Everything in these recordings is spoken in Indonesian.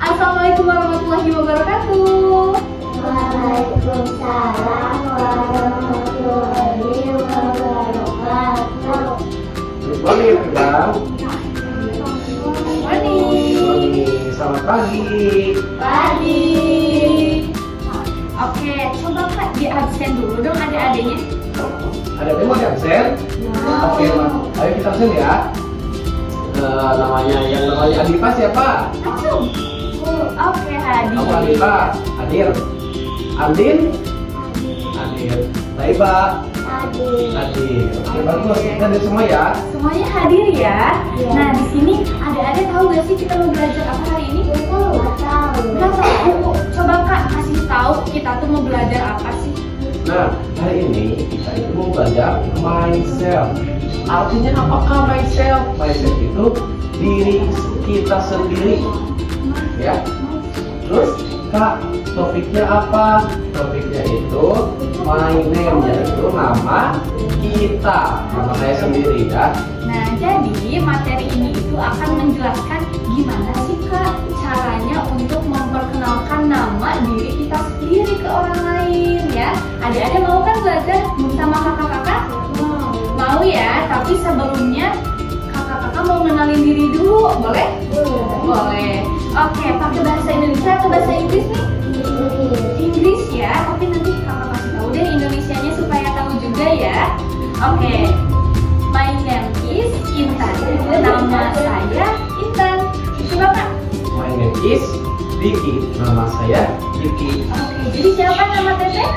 Assalamualaikum warahmatullahi wabarakatuh. Waalaikumsalam warahmatullahi wabarakatuh. Good morning, everyone. Morning. Selamat pagi. Pagi. Oke, coba Kak di absen dulu dong adik-adiknya. Ada yang mau di absen? Oke, ayo kita absen ya. Namanya Adipa siapa? Langsung. Oke, Hadi. Kamu Adipa. Hadir. Andin? Hadir. Laiba? Hadir. Oke, bagus. Kita hadir semua ya. Semuanya hadir ya. Nah, di sini adik-adik tahu gak sih kita mau belajar apa hari ini? Nggak tahu. Coba Kak kasih tahu kita tuh mau belajar apa sih? Nah, hari ini kita itu mau belajar myself. Artinya apakah myself? Myself itu diri kita sendiri. Ya. Terus, Kak, topiknya apa? Topiknya itu my name, yaitu nama kita, nama saya sendiri ya. Nah, jadi materi ini itu akan menjelaskan gimana sih Kak caranya untuk memperkenalkan nama diri kita sendiri ke orang lain ya. Adik-adik mau kan belajar bersama kakak-kakak? Mau ya, tapi sebelumnya kakak-kakak mau kenalin diri dulu, boleh? Boleh. Oke, pakai bahasa Indonesia atau bahasa Inggris nih? Inggris ya, tapi nanti kakak kasih tahu deh Indonesianya supaya tahu juga ya. Oke. My name is Intan. Nama saya Intan. Coba Kak. My name is Vicky, nama saya Vicky. Oke, jadi siapa nama Teteh?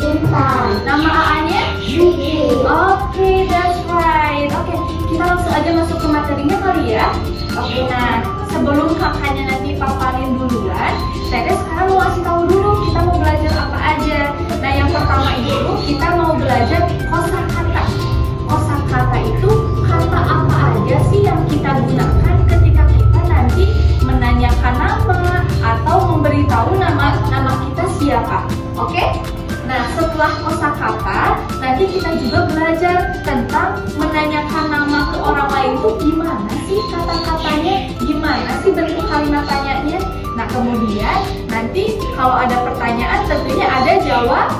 Intan. Nama AA-nya? Vicky. Oke, that's right. Oke, kita langsung aja masuk ke materinya kali ya. Oke, nah sebelum kakaknya nanti paparin duluan, Teteh sekarang mau kasih tahu dulu kita mau belajar apa aja. Nah, yang pertama itu kita mau belajar kosakata. Kosakata itu kata apa aja sih yang kita gunakan ketika kita nanti menanyakan nama atau memberitahu nama kita siapa. Oke? Nah, setelah kosakata, nanti kita juga belajar tentang menanyakan nama ke orang lain itu gimana sih kata-katanya, gimana sih bentuk kalimat tanyanya. Nah, kemudian nanti kalau ada pertanyaan tentunya ada jawaban.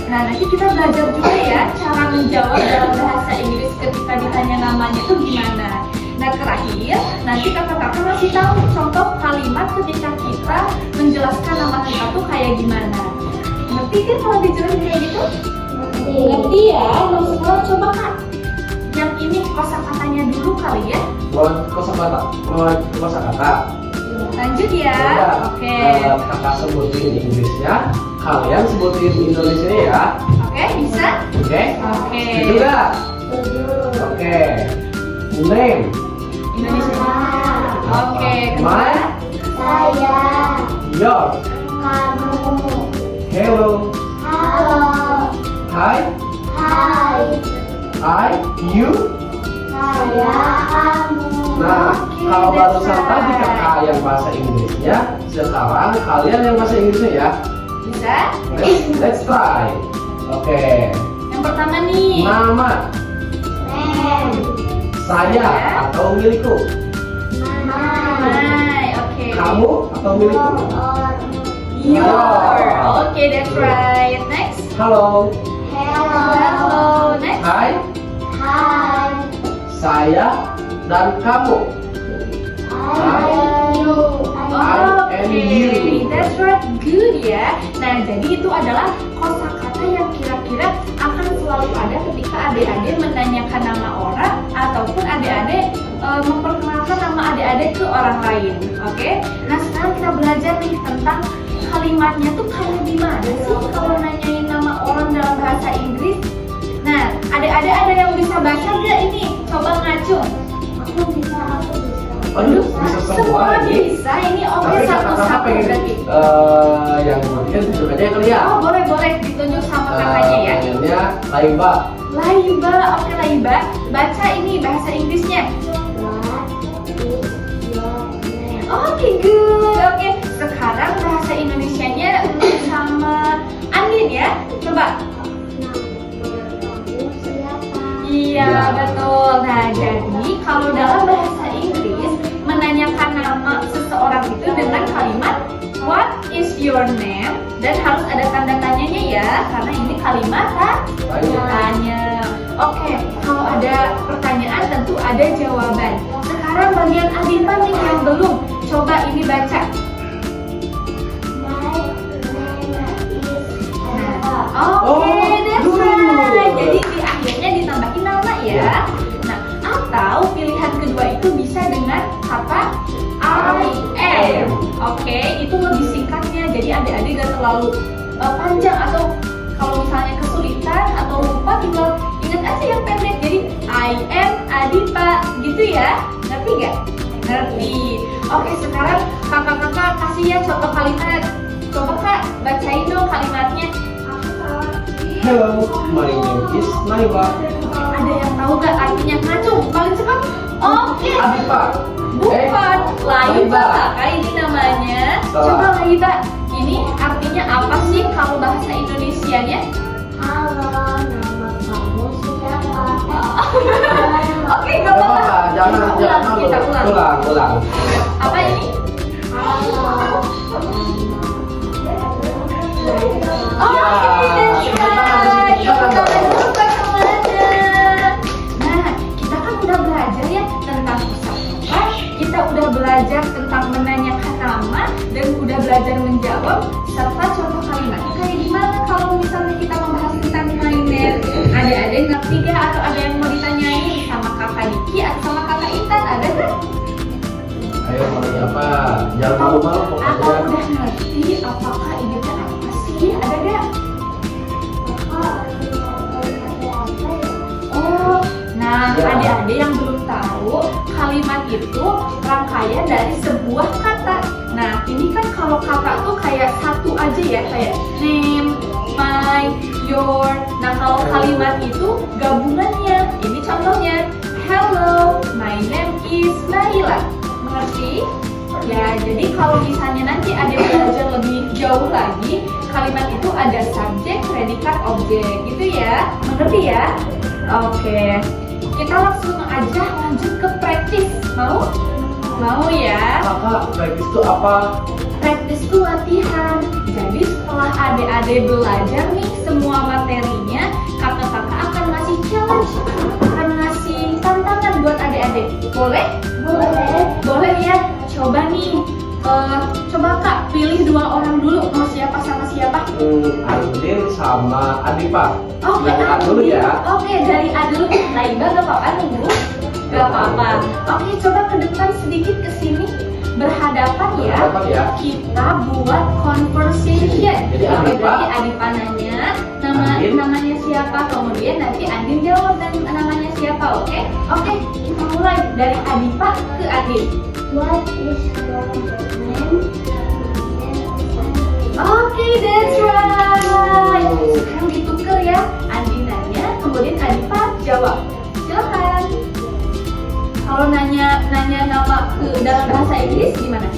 Nah, nanti kita belajar juga ya cara menjawab dalam bahasa Inggris ketika ditanya namanya itu gimana. Nah, terakhir nanti kakak-kakak masih tahu contoh kalimat ketika kita menjelaskan nama kita tuh kayak gimana. Ngerti kan kalau dijelasin kayak gitu? Ngerti ya? Maksudnya coba Kak yang ini kosakatanya dulu kali ya. Buat kosakata. Lanjut ya. Oke. Kakak sebutin Inggrisnya, kalian sebutin Indonesia ya. Oke, bisa? Oke. Oke. Setuju nggak? Oke. Name. Indonesia. Oke. My. Saya. Your. Kamu. Hello. Halo. Hi. Hai. I. You. Saya. Kamu. Nah, Oke, kalau that's barusan tadi right. kakak yang bahasa Inggrisnya, sekarang kalian yang bahasa Inggrisnya ya. Bisa? Let's try. Oke. Yang pertama nih. Nama. Name. Saya atau milikku. Mama. Hai, oke. Kamu atau milikku. Your. Oke, that's right. Next. Halo. Hello. Next. Hai. Hai. Saya dan kamu. Ayu. I and you. That's right, good ya. Nah, jadi itu adalah kosakata yang kira-kira akan selalu ada ketika adik-adik menanyakan nama orang ataupun adik-adik memperkenalkan nama adik-adik ke orang lain. Oke? Nah, sekarang kita belajar nih tentang kalimatnya tuh kayak gimana sih kalau nanyain nama orang dalam bahasa Inggris. Nah, adik-adik ada yang bisa baca nggak ini? Coba ngacung. Aku bisa. Aduh, bisa semua Semua ini. bisa, ini oke Tapi kakak satu-satu pengen berarti. yang kemudian tunjuk aja kali ya. Oh, boleh ditunjuk sama kakaknya ya. Pengennya Laiba. Laiba, oke Laiba. Baca ini bahasa Inggrisnya. What is your name? Oke, good. Oke, sekarang bahasa Indonesianya sama Andin ya. Coba. Kamu siapa? Iya, betul. Nah, jadi kalau dalam bahasa Inggris menanyakan nama your name? Dan harus ada tanda tanyanya ya, karena ini kalimat tanya. Oke, kalau ada pertanyaan tentu ada jawaban. Sekarang bagian Adipa nih yang belum, coba ini baca. Oke, that's right. Jadi di akhirnya ditambahin nama ya. Nah, atau pilihan kedua itu bisa dengan kata I am. Oke, itu lebih singkatnya. Jadi adik-adik gak terlalu panjang, atau kalau misalnya kesulitan atau lupa tinggal ingat aja yang pendek. Jadi I am Adipa gitu ya. Ngerti gak? Ngerti. Oke, sekarang kakak-kakak kasih ya contoh kalimat. Coba kak bacain dong kalimatnya. Hello, my name is Naiba. Ada yang tahu gak artinya ngacung? Paling cepat. Oke. Adipa. Bukan, Laiba kakak ini namanya. Salah. Coba Laiba, ini artinya apa sih kalau bahasa Indonesianya? Halo, nama kamu siapa? Oke, gak apa-apa. Kita ulang. Ulang. Apa ini? Halo. Oke, that's right. Tepuk tangan dulu buat semuanya. Nah, kita kan udah belajar ya tentang kosakata, kita udah belajar tentang menanyakan nama, dan udah belajar menjawab serta contoh kalimatnya kayak gimana kalau misalnya kita membahas tentang mainan. Ada-ada ngerti gak atau ada yang mau ditanyain sama kakak Diki atau sama kakak Intan? Ada gak? Ayo mau apa? Jangan malu-malu Atau pokoknya. udah ngerti apakah ini teh apa sih? Ada gak? Oh, nah Ya. adik-adik yang belum tahu, kalimat itu rangkaian dari sebuah kata. Nah, ini kan kalau kata tuh kayak satu aja ya, kayak name, my, your. Nah, kalau kalimat itu gabungannya. Ini contohnya, hello, my name is Naila. Mengerti? Ya, jadi kalau misalnya nanti ada belajar lebih jauh lagi, kalimat itu ada subjek, predikat, objek, gitu ya. Mengerti ya? Oke, kita langsung aja lanjut ke praktis. Mau? Mau ya? Kakak, practice itu apa? Praktis itu latihan. Jadi setelah adik-adik belajar nih semua materinya, kakak-kakak akan ngasih challenge, akan ngasih tantangan buat adik-adik. Boleh? Boleh. Boleh ya? Coba nih, coba kak pilih dua orang dulu, mau siapa sama siapa? Andin sama Adipa. Oke, Dari A dulu ya. Oke, dari A dulu. Laiba gak apa-apa nunggu? Gak apa-apa. Oke, coba ke depan sedikit ke sini. Berhadapan ya. Berhadapan ya. Kita buat conversation. Jadi Adipa. Jadi Adipa nanya Andin. namanya siapa, kemudian nanti Andin jawab dan namanya siapa, oke? Oke, kita mulai dari Adipa ke Andin. What is your name? Oke, that's right. Sekarang ditukar ya. Andi nanya, kemudian Adipa jawab. Silakan. Kalau nanya nama ke dalam bahasa Inggris gimana?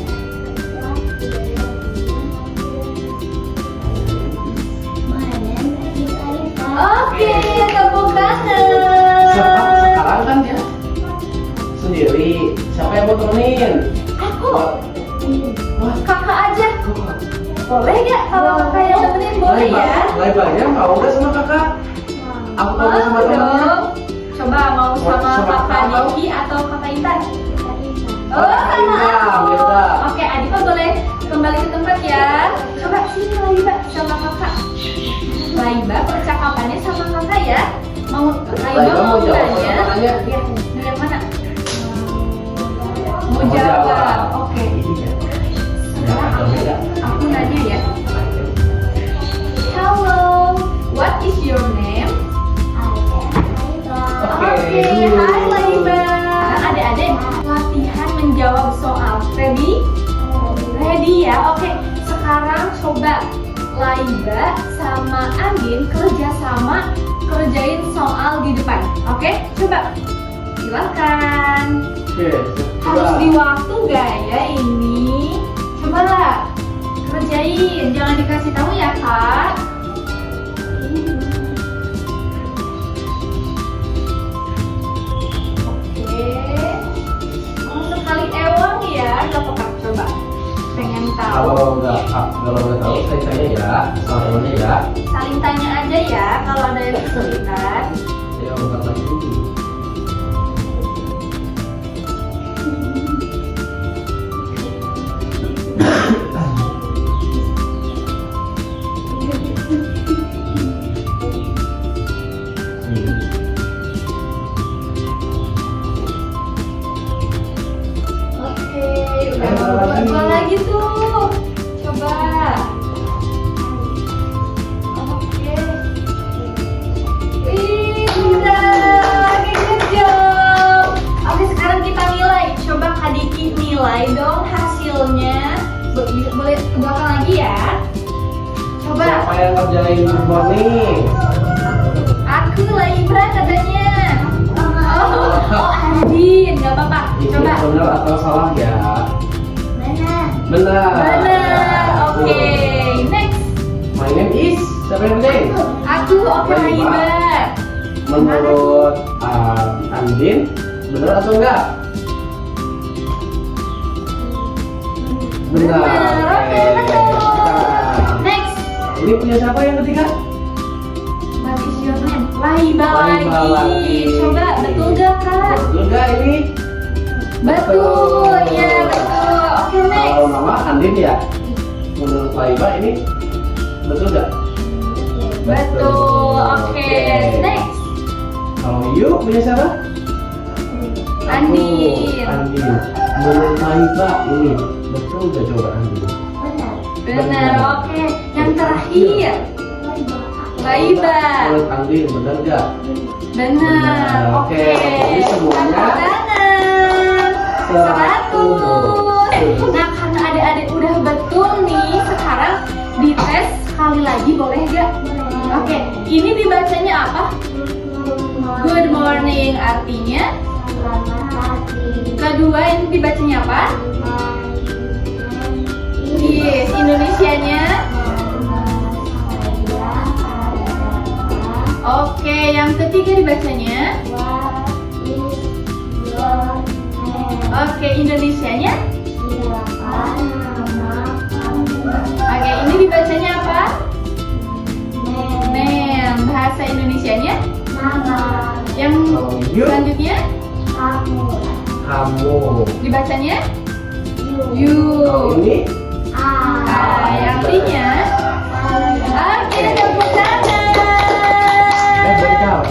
My name is Alifa. Oke, tepuk tangan. Sekarang kan dia sendiri. Siapa yang mau temenin? Aku, Wah, kakak aja. kakak. Boleh gak kalau kakak yang temenin? Boleh ya? Laibanya mau nggak sama kakak? Aku mau sama temennya. dong. Coba mau sama Sama kakak kakak. Diki atau kakak Intan? Oh, Kakak sama Intan, aku. beda. Oke, Adipa boleh kembali ke tempat ya. Coba sini Laiba sama kakak. Laiba percakapannya sama kakak ya. Laiba mau jawab tanya. pertanyaannya. Ya, yang mana? Mau Mau jawab. jawab. Oke. Ya, ada beda. Aku nanya ya. Hello, what is your name? Oke, hai Laiba. Adik-adik, latihan menjawab soal. Ready? Ready ya? Oke, sekarang coba Laiba sama Andin kerjasama kerjain soal di depan. Oke, coba. Silakan. Oke, Harus coba. di waktu gak ya ini? Cobalah kerjain, jangan dikasih tahu ya kak. Oke, mau sekali ewang ya, gak apa-apa. Coba pengen tahu Kalau nggak tahu saya tanya ya, sama temannya ya. Saling tanya aja ya kalau ada yang kesulitan. Saya bukan lagi dulu. Oke, udah dua lagi tuh. Coba. Oke. Wih, bisa. Good job. Oke, sekarang kita nilai. Coba Kak Diki nilai dong hasilnya. Boleh ke belakang lagi ya. Coba. Siapa yang kerjain good morning? Aku lah Ibra katanya. Oh, Andin, nggak apa-apa. Itu Coba. benar atau salah ya? Benar. Benar. Benar. Oke, next. My name is siapa yang kerjain? Aku oke Iba. Menurut Andin, benar atau enggak? Benar. Oke, betul. Next. Ini punya siapa yang ketiga? What is your name? Laiba Laiba lagi. lagi. Coba betul gak Kak? Betul enggak ini? Betul, ya betul. Oke, next. Kalau nama Andin ya? Menurut Laiba ini betul enggak? Betul. Oke, next. Kalau you punya siapa? Andin. Andin. Menurut Laiba ini betul enggak coba Andin? Benar. Benar. Oke, yang terakhir. Laiba. Menurut Andin benar enggak? Benar. Oke, jadi semuanya Tepuk tangan. 100. Nah, karena adik-adik udah betul nih, sekarang dites sekali lagi boleh gak? Oke, ini dibacanya apa? Good morning artinya. Selamat pagi. Kedua ini dibacanya apa? Yes, Indonesianya. Oke, yang ketiga dibacanya. Oke, Indonesianya. Oke, ini dibacanya apa? Mem. Bahasa Indonesianya. Yang You. selanjutnya Kamu. dibacanya you. Kalau ini Yang artinya. Oke, tepuk tangan. Bentar.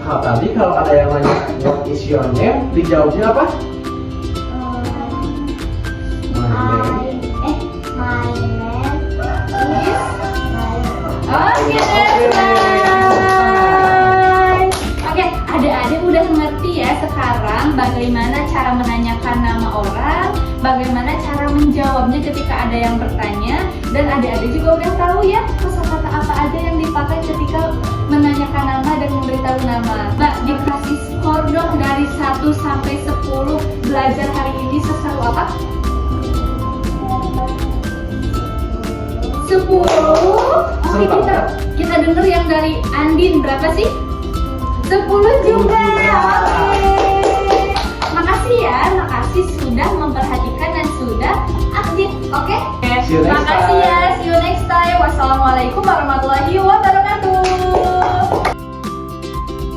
Kalau tadi kalau ada yang nanya what is your name, dijawabnya apa? Oke, that's right. Oke, adik-adik udah ngerti ya sekarang bagaimana cara menanyakan nama orang, bagaimana cara menjawabnya ketika ada yang bertanya, dan adik-adik juga udah tahu ya kosakata apa aja yang dipakai ketika menanyakan nama dan memberitahu nama. Nah, dikasih skor dong dari 1 sampai 10 belajar hari ini seseru apa? 10. Oke, kita denger yang dari Andin berapa sih? 10 juga. Oke. Makasih ya, makasih sudah memperhatikan dan sudah aktif. Oke? See you next Makasih